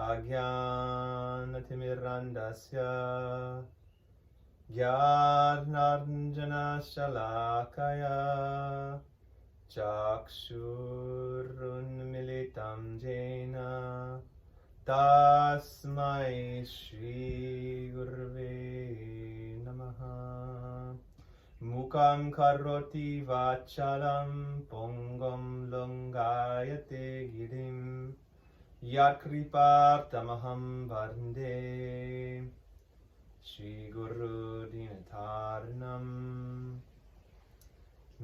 Ajnanatimirandasya Jnanarjana Shalakaya Chakshurunmilitam Jena Tasmai Shri Gurve Namaha Mukam Karoti Vachalam Pongam Lungayate Girim Yatkripartamaham Vande Shri Guru Dinatharanam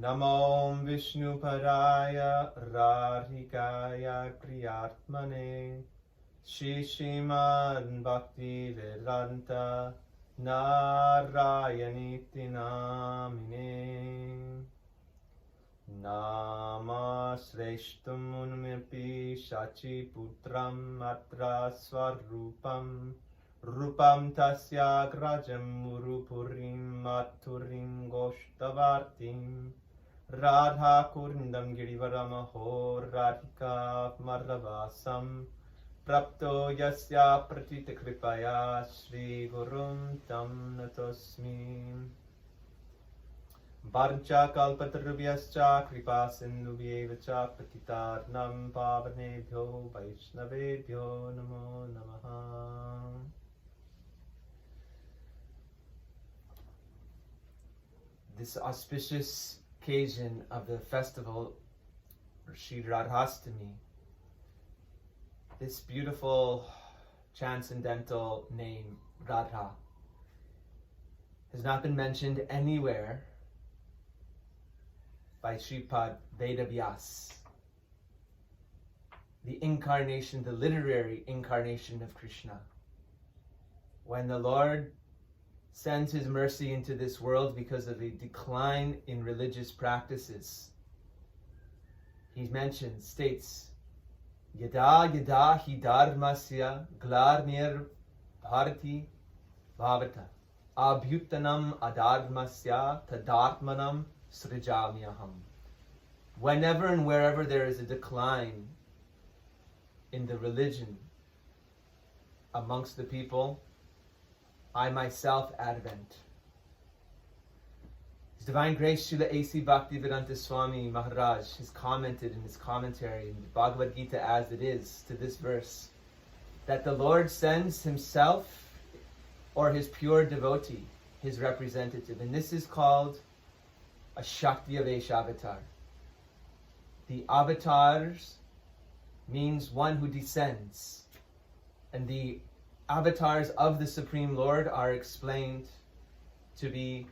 Namo Vishnu Paraya Radhikaya Priyatmane Shri Srimad Bhakti Vedanta Narayaniti Namine Namasreshtum Unmirpi Shachi Putram Matra Swarupam Rupam Tasya Grajam Murupurim Maturim Goshtavartim Radha Kurndam Girivaramaho Radhika Maravasam Prapto Yasya Pratita Kripaya Shri Gurum Tam Natosmi Varcha Kalpatarubhyascha Kripa Sindhubhyevacha Patitarnam Pavanebhyo Vaishnavebhyo Namo Namaha. This auspicious occasion of the festival Shri Radhastami, this beautiful transcendental name Radha has not been mentioned anywhere by Shripad Vedavyas, the incarnation, the literary incarnation of Krishna. When the Lord sends his mercy into this world because of a decline in religious practices, he states, Yada yada hi dharmasya glarnir bharati bhavata abhyutanam adharmasya tadartmanam srijamyaham. Whenever and wherever there is a decline in the religion amongst the people, I myself advent. His Divine Grace Srila A.C. Bhaktivedanta Swami Maharaj has commented in his commentary in the Bhagavad Gita as it is to this verse that the Lord sends himself or his pure devotee, his representative, and this is called a Shakti-avesh avatar. The avatars means one who descends, and the avatars of the Supreme Lord are explained to be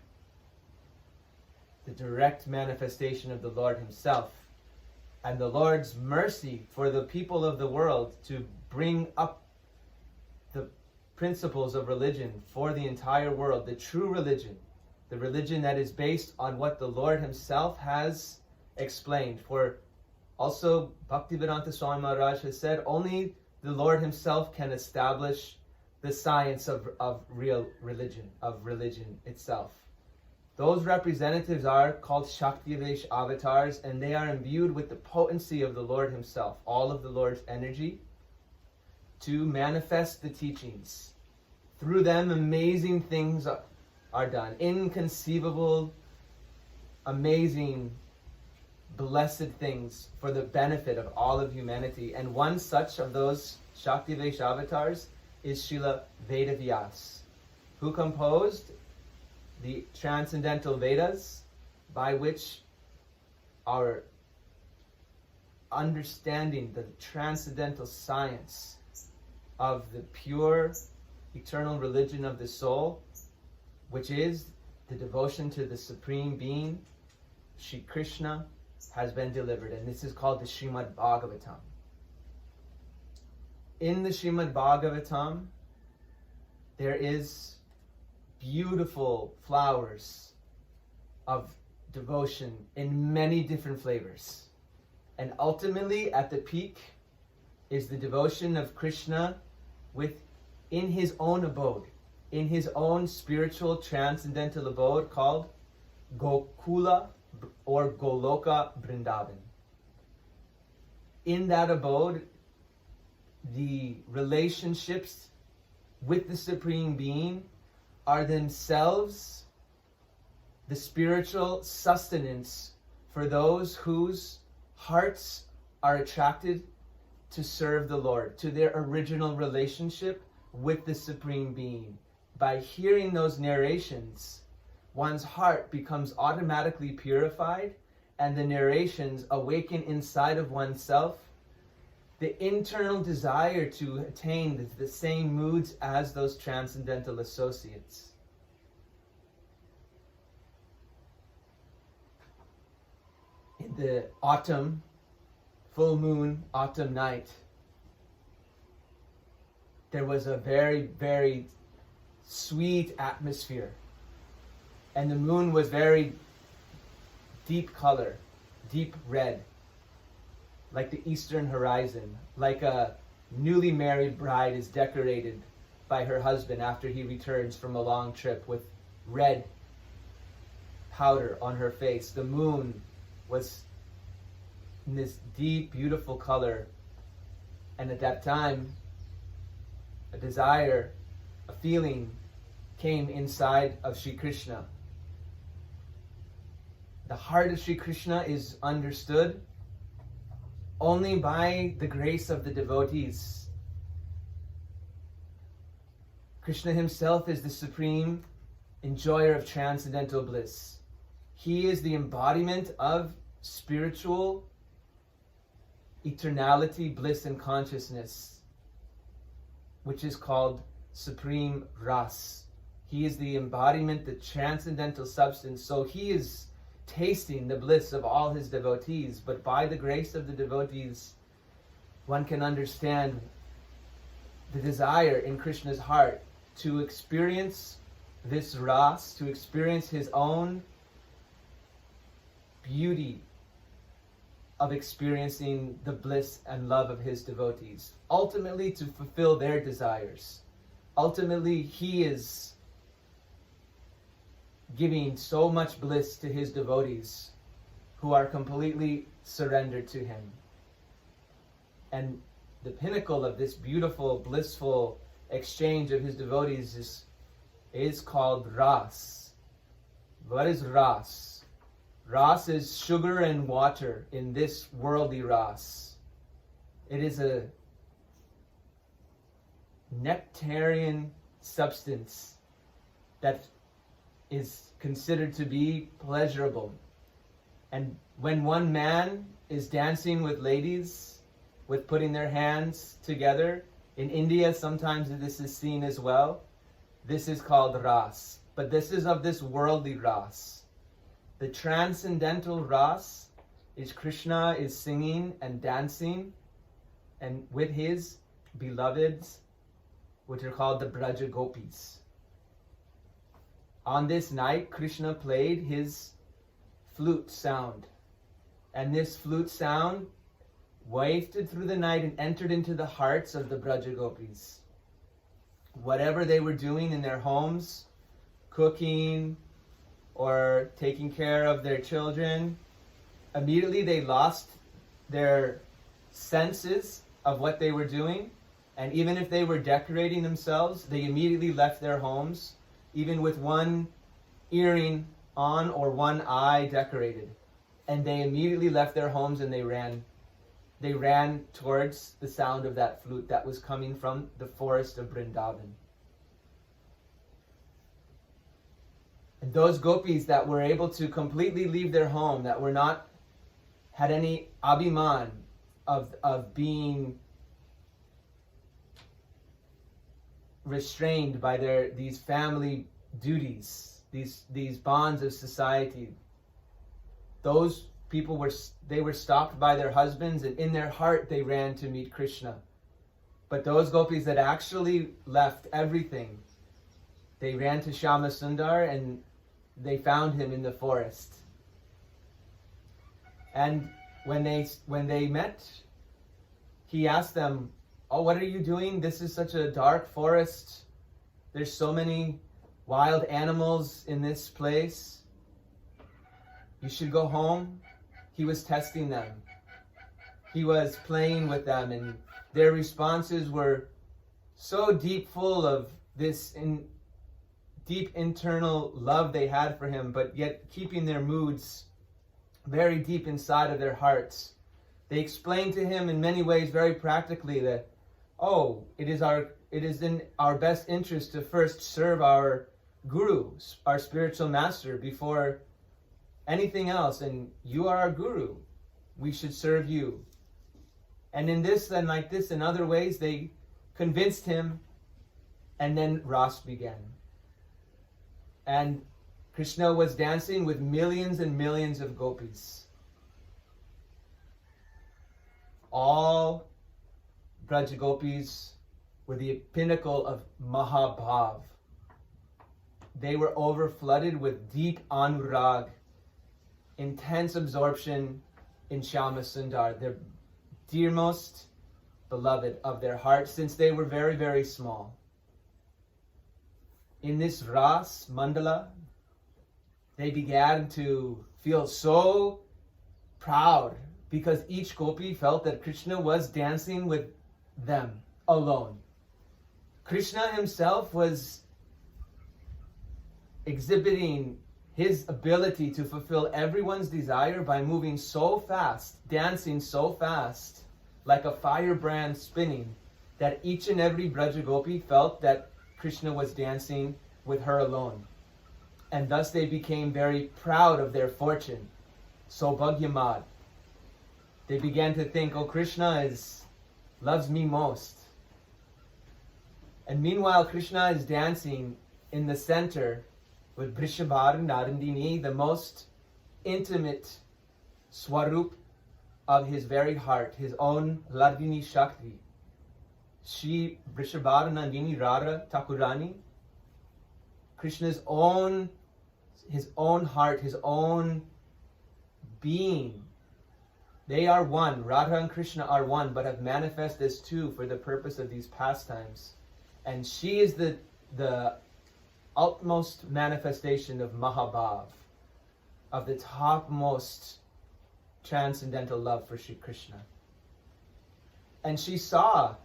the direct manifestation of the Lord himself, and the Lord's mercy for the people of the world to bring up the principles of religion for the entire world, the true religion, the religion that is based on what the Lord himself has explained. For also Bhaktivedanta Swami Maharaj has said only the Lord himself can establish the science of real religion, of religion itself. Those representatives are called Shakti-avesh avatars, and they are imbued with the potency of the Lord himself, all of the Lord's energy, to manifest the teachings. Through them, amazing things are done. Inconceivable, amazing, blessed things for the benefit of all of humanity. And one such of those Shakti-avesh avatars is Srila Vedavyas, who composed the transcendental Vedas, by which our understanding the transcendental science of the pure eternal religion of the soul, which is the devotion to the Supreme Being, Shri Krishna, has been delivered. And this is called the Srimad Bhagavatam. In the Srimad Bhagavatam, there is beautiful flowers of devotion in many different flavors. And ultimately, at the peak, is the devotion of Krishna in his own abode, in his own spiritual transcendental abode called Gokula or Goloka Vrindavan. In that abode, the relationships with the Supreme Being are themselves the spiritual sustenance for those whose hearts are attracted to serve the Lord, to their original relationship with the Supreme Being. By hearing those narrations, one's heart becomes automatically purified, and the narrations awaken inside of oneself the internal desire to attain the same moods as those transcendental associates. In the autumn, full moon, autumn night, there was a very, very sweet atmosphere. And the moon was very deep color, deep red, like the eastern horizon, like a newly married bride is decorated by her husband after he returns from a long trip with red powder on her face. The moon was in this deep, beautiful color. And at that time, a desire, a feeling came inside of Sri Krishna. The heart of Sri Krishna is understood only by the grace of the devotees. Krishna himself is the supreme enjoyer of transcendental bliss. He is the embodiment of spiritual eternality, bliss, and consciousness, which is called supreme ras. He is the embodiment, the transcendental substance. So he is tasting the bliss of all his devotees, but by the grace of the devotees, one can understand the desire in Krishna's heart to experience this ras, to experience his own beauty of experiencing the bliss and love of his devotees, ultimately to fulfill their desires. Ultimately, he is giving so much bliss to his devotees who are completely surrendered to him. And the pinnacle of this beautiful, blissful exchange of his devotees is called ras. What is ras? Ras is sugar and water in this worldly ras. It is a nectarian substance that is considered to be pleasurable. And when one man is dancing with ladies, with putting their hands together, in India sometimes this is seen as well, this is called ras. But this is of this worldly ras. The transcendental ras is Krishna is singing and dancing and with his beloveds, which are called the Braja Gopis. On this night, Krishna played his flute sound. And this flute sound wafted through the night and entered into the hearts of the Braja Gopis. Whatever they were doing in their homes, cooking or taking care of their children, immediately they lost their senses of what they were doing. And even if they were decorating themselves, they immediately left their homes, even with one earring on or one eye decorated. And they immediately left their homes and they ran towards the sound of that flute that was coming from the forest of Vrindavan. And those gopis that were able to completely leave their home, that were not, had any abhiman of being restrained by these family duties, these bonds of society. Those people were stopped by their husbands, and in their heart they ran to meet Krishna. But those gopis that actually left everything, they ran to Shama Sundar and they found him in the forest. And when they met, he asked them, "Oh, what are you doing? This is such a dark forest. There's so many wild animals in this place. You should go home." He was testing them. he was playing with them, and their responses were so deep, full of this deep internal love they had for him, but yet keeping their moods very deep inside of their hearts. They explained to him in many ways, very practically, that, it is in our best interest to first serve our guru, our spiritual master, before anything else, and you are our guru. We should serve you. And in this and like this and other ways, they convinced him, and then Ras began. And Krishna was dancing with millions and millions of gopis. All Braja gopis were the pinnacle of Mahabhav. They were overflooded with deep anurag, intense absorption in Shyama Sundar, their dearmost beloved of their hearts, since they were very, very small. In this Ras Mandala, they began to feel so proud because each gopi felt that Krishna was dancing with them alone. Krishna himself was exhibiting his ability to fulfill everyone's desire by moving so fast, dancing so fast, like a firebrand spinning, that each and every Braja Gopi felt that Krishna was dancing with her alone. And thus they became very proud of their fortune. Saubhagyamad. They began to think, Krishna loves me most. And meanwhile, Krishna is dancing in the center with Vrishabhar Narandini, the most intimate swarup of his very heart, his own Lardini Shakti. She, Vrishabhar Nandini Radha Thakurani, Krishna's his own heart, his own being. They are one. Radha and Krishna are one, but have manifested as two for the purpose of these pastimes. And she is the utmost manifestation of Mahabhav, of the topmost transcendental love for Shri Krishna. And she saw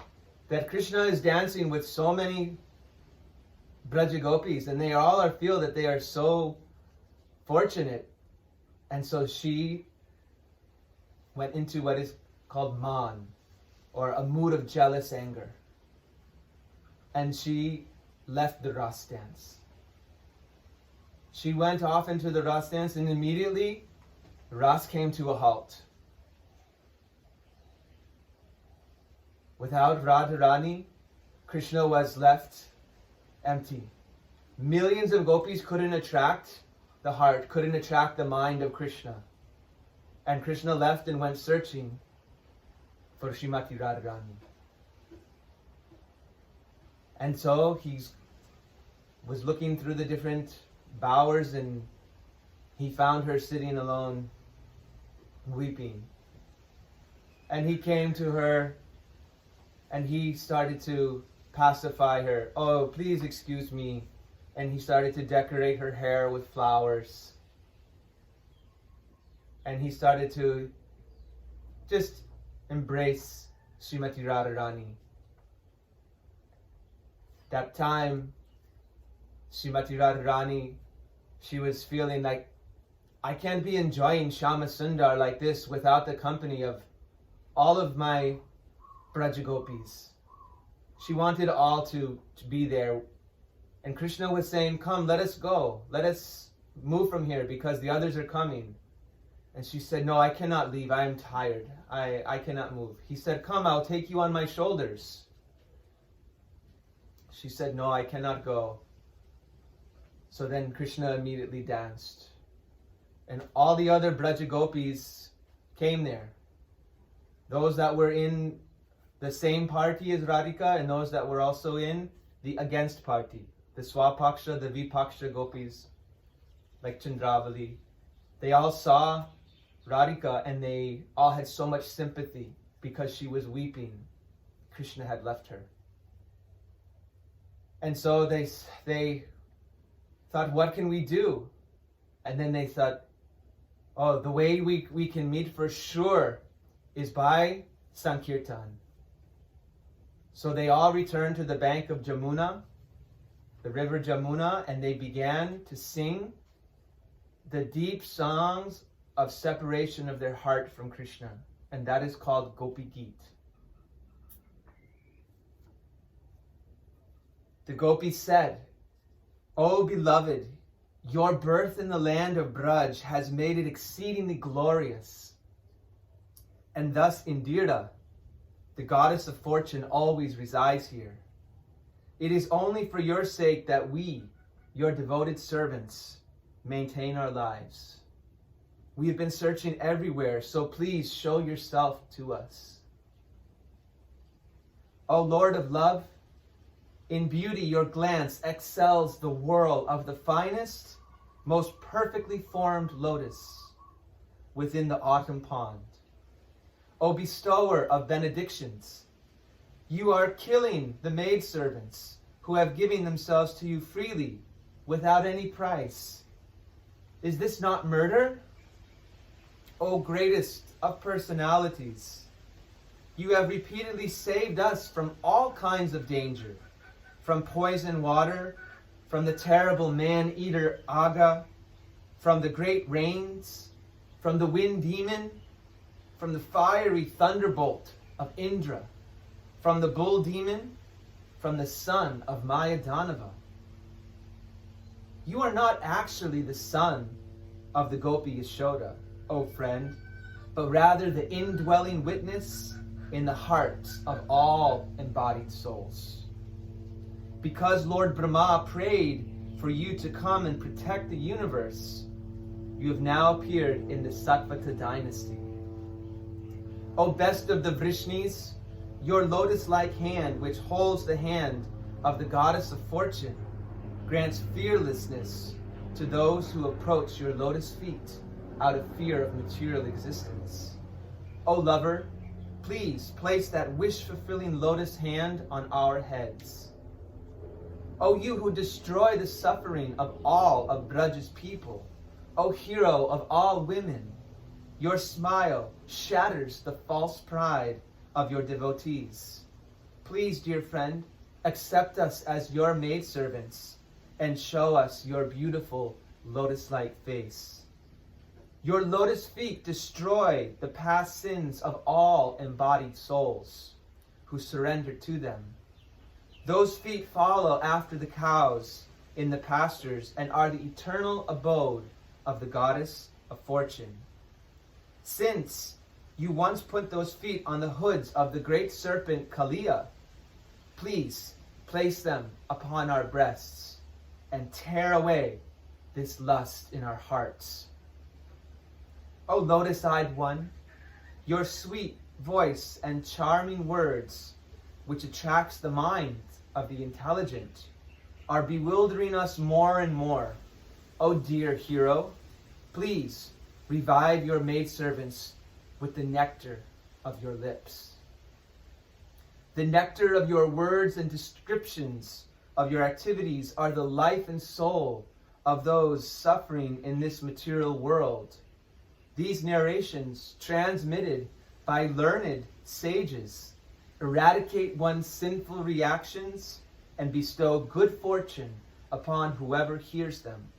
that Krishna is dancing with so many Braja Gopis, and they all feel that they are so fortunate. And so she went into what is called man, or a mood of jealous anger. And she left the Ras dance. She went off into the Ras dance, and immediately Ras came to a halt. Without Radharani, Krishna was left empty. Millions of gopis couldn't attract the heart, couldn't attract the mind of Krishna. And Krishna left and went searching for Srimati Radharani. And so he was looking through the different bowers, and he found her sitting alone, weeping. And he came to her, and he started to pacify her. Please excuse me. And he started to decorate her hair with flowers. And he started to just embrace Srimati Radharani. That time, Srimati Radharani, she was feeling like, I can't be enjoying Shyama Sundar like this without the company of all of my Braja Gopis. She wanted all to be there. And Krishna was saying, come, let us go. Let us move from here because the others are coming. And she said, no, I cannot leave. I am tired. I cannot move. He said, come, I'll take you on my shoulders. She said, no, I cannot go. So then Krishna immediately danced. And all the other Braja Gopis came there. Those that were in the same party as Radhika, and those that were also in the against party. The Swapaksha, the Vipaksha Gopis, like Chandravali. They all saw Radhika, and they all had so much sympathy because she was weeping. Krishna had left her. And so they thought, what can we do? And then they thought, the way we can meet for sure is by Sankirtan. So they all returned to the bank of Jamuna, the river Jamuna, and they began to sing the deep songs of separation of their heart from Krishna. And that is called Gopi Geet. The gopis said, "O beloved, your birth in the land of Braj has made it exceedingly glorious. And thus Indira, the goddess of fortune, always resides here. It is only for your sake that we, your devoted servants, maintain our lives. We have been searching everywhere, so please show yourself to us. O Lord of love, in beauty your glance excels the whirl of the finest, most perfectly formed lotus within the autumn pond. O bestower of benedictions, you are killing the maidservants who have given themselves to you freely without any price. Is this not murder? O greatest of personalities, you have repeatedly saved us from all kinds of danger, from poison water, from the terrible man-eater Aga, from the great rains, from the wind demon, from the fiery thunderbolt of Indra, from the bull demon, from the son of Mayadanava. You are not actually the son of the Gopi Yashoda, O friend, but rather the indwelling witness in the hearts of all embodied souls. Because Lord Brahma prayed for you to come and protect the universe, you have now appeared in the Satvata dynasty. O best of the Vrishnis, your lotus-like hand, which holds the hand of the goddess of fortune, grants fearlessness to those who approach your lotus feet out of fear of material existence. O lover, please place that wish-fulfilling lotus hand on our heads. O you who destroy the suffering of all of Braj's people, O hero of all women, your smile shatters the false pride of your devotees. Please, dear friend, accept us as your maidservants and show us your beautiful lotus-like face. Your lotus feet destroy the past sins of all embodied souls who surrender to them. Those feet follow after the cows in the pastures and are the eternal abode of the goddess of fortune. Since you once put those feet on the hoods of the great serpent Kaliya, please place them upon our breasts and tear away this lust in our hearts. O lotus-eyed one, your sweet voice and charming words, which attracts the mind of the intelligent, are bewildering us more and more. O dear hero, please revive your maidservants with the nectar of your lips. The nectar of your words and descriptions of your activities are the life and soul of those suffering in this material world. These narrations, transmitted by learned sages, eradicate one's sinful reactions and bestow good fortune upon whoever hears them.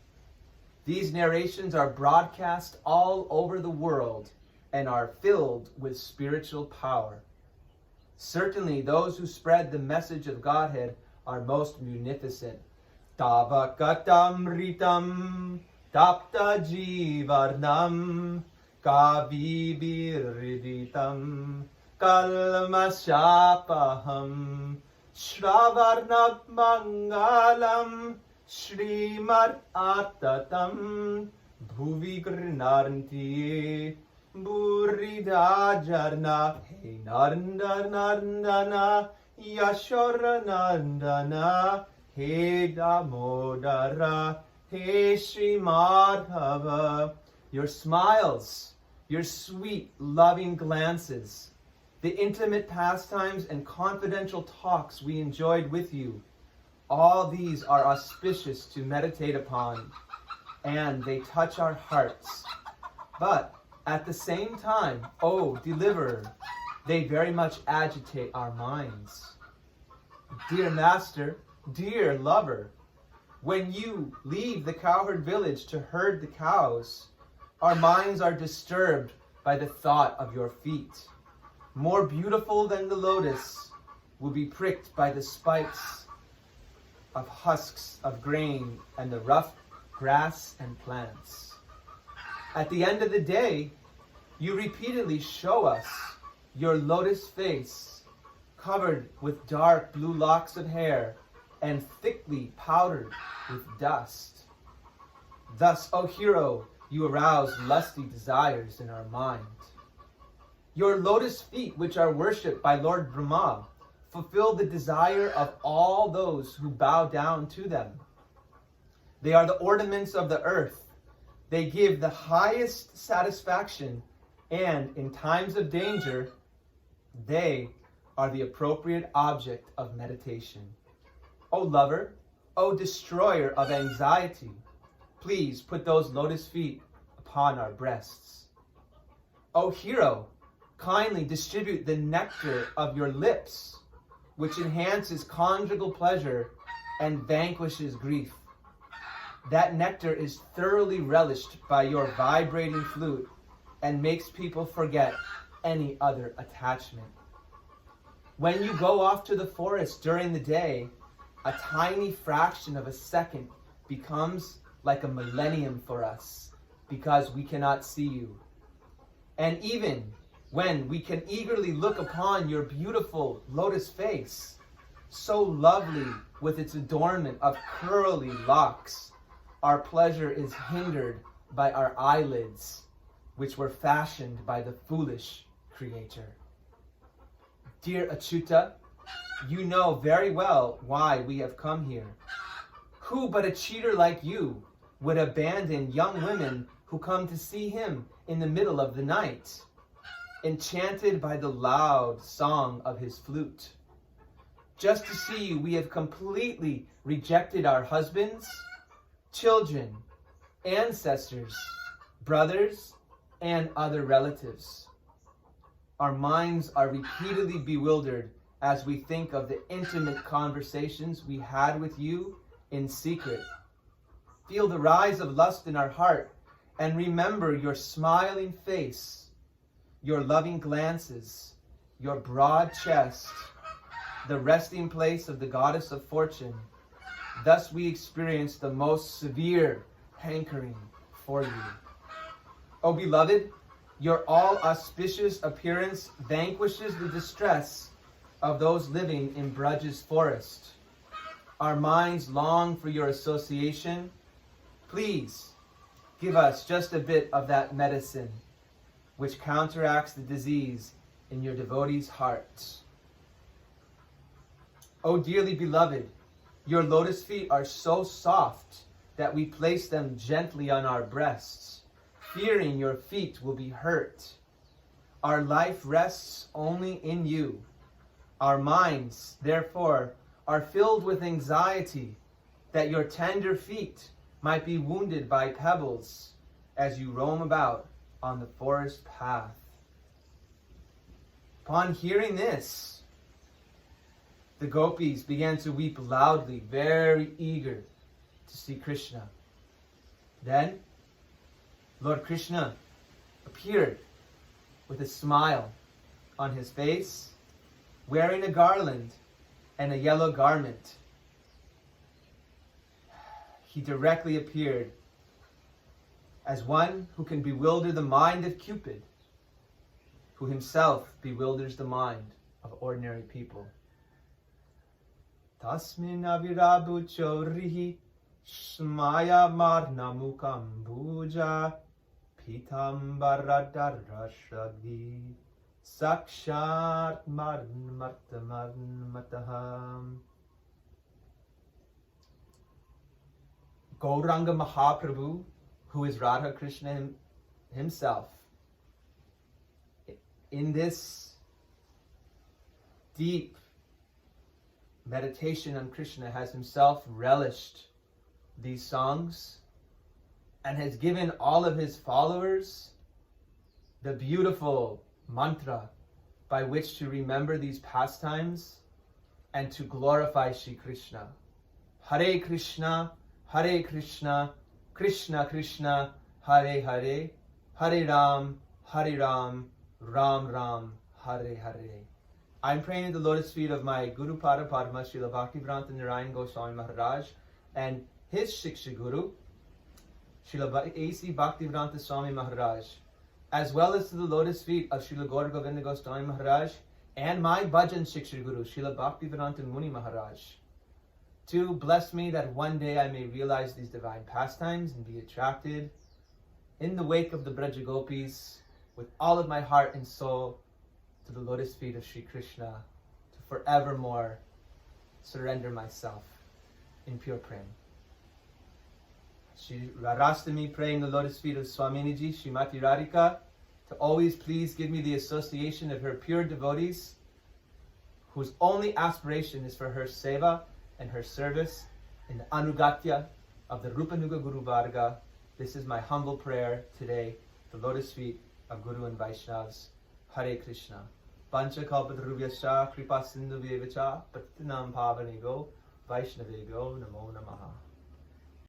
These narrations are broadcast all over the world and are filled with spiritual power. Certainly, those who spread the message of Godhead are most munificent. Tavakatam ritam tapta jivarnam kavibiriditam kalmashapaham shravarnab mangalam Shrimar Atatam Bhuvi Grinarnti Burida Jarna He Narndanandana Yashoranandana He Damodara He Srimadhava. Your smiles, your sweet, loving glances, the intimate pastimes and confidential talks we enjoyed with you, all these are auspicious to meditate upon, and they touch our hearts. But At the same time, O deliverer, they very much agitate our minds. Dear master, dear lover, when you leave the cowherd village to herd the cows, our minds are disturbed by the thought of your feet. More beautiful than the lotus will be pricked by the spikes of husks of grain and the rough grass and plants. At the end of the day, you repeatedly show us your lotus face, covered with dark blue locks of hair and thickly powdered with dust. Thus, O hero, you arouse lusty desires in our mind. Your lotus feet, which are worshipped by Lord Brahma, fulfill the desire of all those who bow down to them. They are the ornaments of the earth. They give the highest satisfaction, and in times of danger, they are the appropriate object of meditation. O lover, O destroyer of anxiety, please put those lotus feet upon our breasts. O hero, kindly distribute the nectar of your lips, which enhances conjugal pleasure and vanquishes grief. That nectar is thoroughly relished by your vibrating flute and makes people forget any other attachment. When you go off to the forest during the day, a tiny fraction of a second becomes like a millennium for us because we cannot see you. And even when we can eagerly look upon your beautiful lotus face, so lovely with its adornment of curly locks, our pleasure is hindered by our eyelids, which were fashioned by the foolish Creator. Dear Achyuta, you know very well why we have come here. Who but a cheater like you would abandon young women who come to see him in the middle of the night, enchanted by the loud song of his flute? Just to see you, we have completely rejected our husbands, children, ancestors, brothers, and other relatives. Our minds are repeatedly bewildered as we think of the intimate conversations we had with you in secret. Feel the rise of lust in our heart and remember your smiling face, your loving glances, your broad chest, the resting place of the goddess of fortune. Thus we experience the most severe hankering for you. O beloved, your all-auspicious appearance vanquishes the distress of those living in Braj's forest. Our minds long for your association. Please give us just a bit of that medicine which counteracts the disease in your devotees' hearts. O dearly beloved, your lotus feet are so soft that we place them gently on our breasts, fearing your feet will be hurt. Our life rests only in you. Our minds, therefore, are filled with anxiety that your tender feet might be wounded by pebbles as you roam about on the forest path. Upon hearing this, the gopis began to weep loudly, very eager to see Krishna. Then Lord Krishna appeared with a smile on his face, wearing a garland and a yellow garment. He directly appeared as one who can bewilder the mind of Cupid, who himself bewilders the mind of ordinary people. Tasmin avirabu chorihi smaya marna mukam bhuja pitambaradharashagi sakshat marnmartamarnmataham. Gauranga Mahaprabhu, who is Radha Krishna himself, in this deep meditation on Krishna, has himself relished these songs and has given all of his followers the beautiful mantra by which to remember these pastimes and to glorify Shri Krishna. Hare Krishna, Krishna Krishna, Hare Hare, Hare Ram, Ram Ram, Hare Hare. I'm praying at the lotus feet of my Guru Pada Padma, Srila Bhaktivedanta Narayan Goswami Maharaj, and his Shiksha Guru, Srila A.C. Bhaktivedanta Swami Maharaj, as well as to the lotus feet of Srila Gaur Govinda Goswami Maharaj and my Bhajan Shiksha Guru, Srila Bhaktivedanta Muni Maharaj, to bless me that one day I may realize these divine pastimes and be attracted in the wake of the Braja Gopis with all of my heart and soul to the lotus feet of Sri Krishna, to forevermore surrender myself in pure prem. Shri Radhastami, praying the lotus feet of Swaminiji, Srimati Radhika, to always please give me the association of her pure devotees, whose only aspiration is for her seva and her service in the Anugatya of the Rupanuga Guru Varga. This is my humble prayer today, the lotus feet of Guru and Vaishnavas. Hare Krishna. Pancha kalpatarubhyascha kripa sindhu vyevacha patitinam pavanego Vaishnavego namo namaha.